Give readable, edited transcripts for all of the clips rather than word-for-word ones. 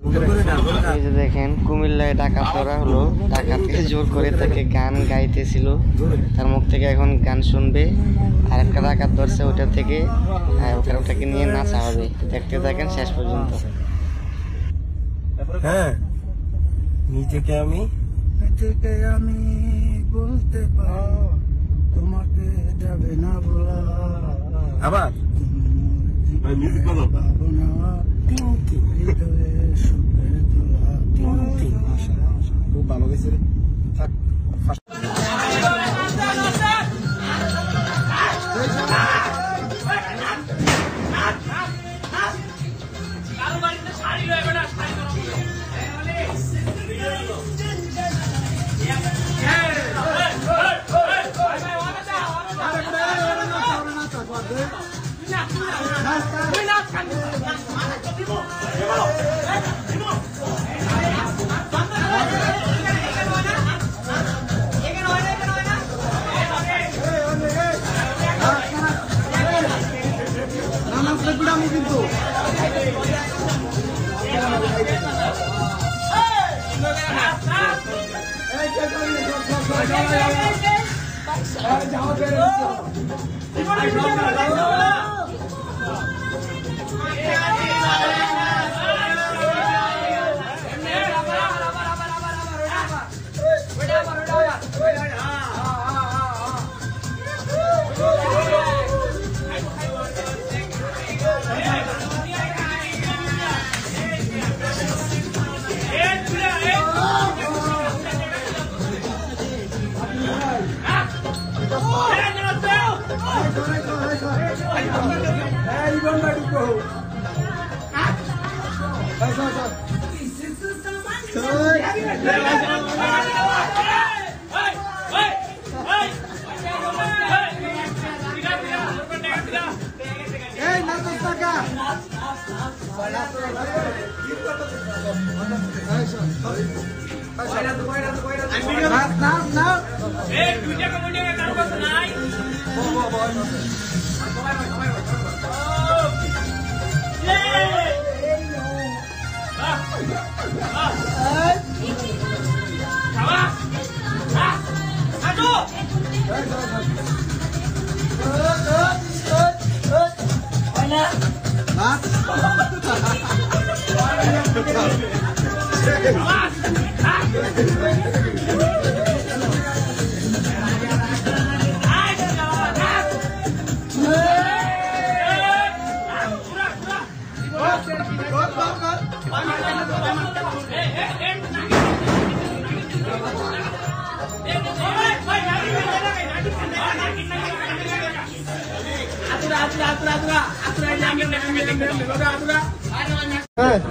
এই যে দেখেন কুমিল্লায় ডাকাত ধরা হলো, ডাকাতকে জোর করে তাকে গান গাইতেছিল, তার মুখ থেকে এখন গান শুনবে। আর একটা ডাকাত ধরছে, ওটা থেকে ওটাকে নিয়ে নাচা হবে। দেখতে থাকেন শেষ পর্যন্ত। হ্যাঁ, নিজেকে আমি বলতে পারি, তোমাকে যাবে না বলা। আবার খুব ভালো গেছে।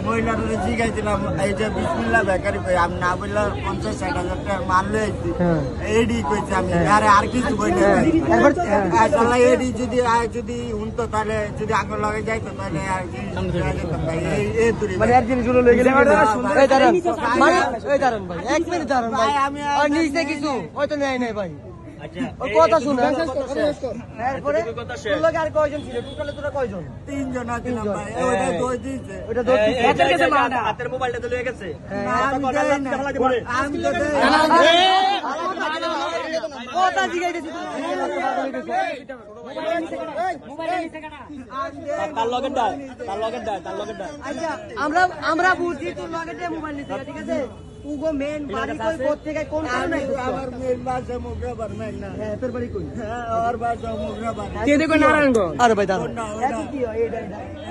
মহিলাটা জিগাইছিলাম এই যে বিসমিল্লাহ বেকারি কই আমি না বললে 50-60 হাজার টাকা মারলে এডি কইছি আমি আর কিছু বলি আসলে এডি যদি উনতো তাহলে যদি আগুন লাগে যাইতো তাহলে আর কি এই দূরে মানে এক জিনিস গুলো লয়ে গেলে এই দাঁড়ান মানে এই দাঁড়ান ভাই এক মিনিট দাঁড়ান ভাই আমি আর নিচে কিছু হয়তো নেই নাই ভাই কথা শুনে এরপরে লোক আর কয়জন ছিল টোটালে তোরা কয়জন? 3 জন ছিলাম ভাই। ওইটা দই দিয়েছে, ওইটা দই দিয়েছে। হাতের কাছে মানা হাতের মোবাইলটা তো লয়ে গেছে। আমি তো কথা জিগাইতেছি মোবাইল নিচে কাটা তার লগের দাও আচ্ছা আমরা বুঝি তোর লগের মোবাইল নিচে ঠিক আছে। উগো মেন বাড়ি কই কোথ থেকে কোন কারণে আমার মেন বাসা মোগরাবাদ মেন না হ্যাঁ তোর বাড়ি কই হ্যাঁ আর বাসা মোগরাবাদ কে দেখো নারায়ণগঞ্জ আরে ভাই দাঁড়াও এটা কি হয়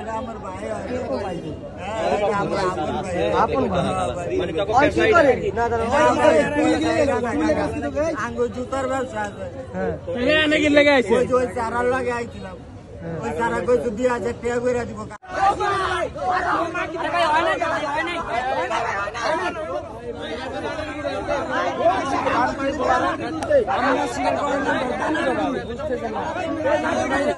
এটা আমার ভাই ও ভাই হ্যাঁ আমরা আপন ভাই মানে কি করে না দাঁড়াও আঙ্গো জুতার ব্যবসা আছে হ্যাঁ হ্যাঁ নাকি লাগা আছে ওই চারা লাগা আইছিলাম ওই চারা কই 2000 টাকা কইরা দিব আমরা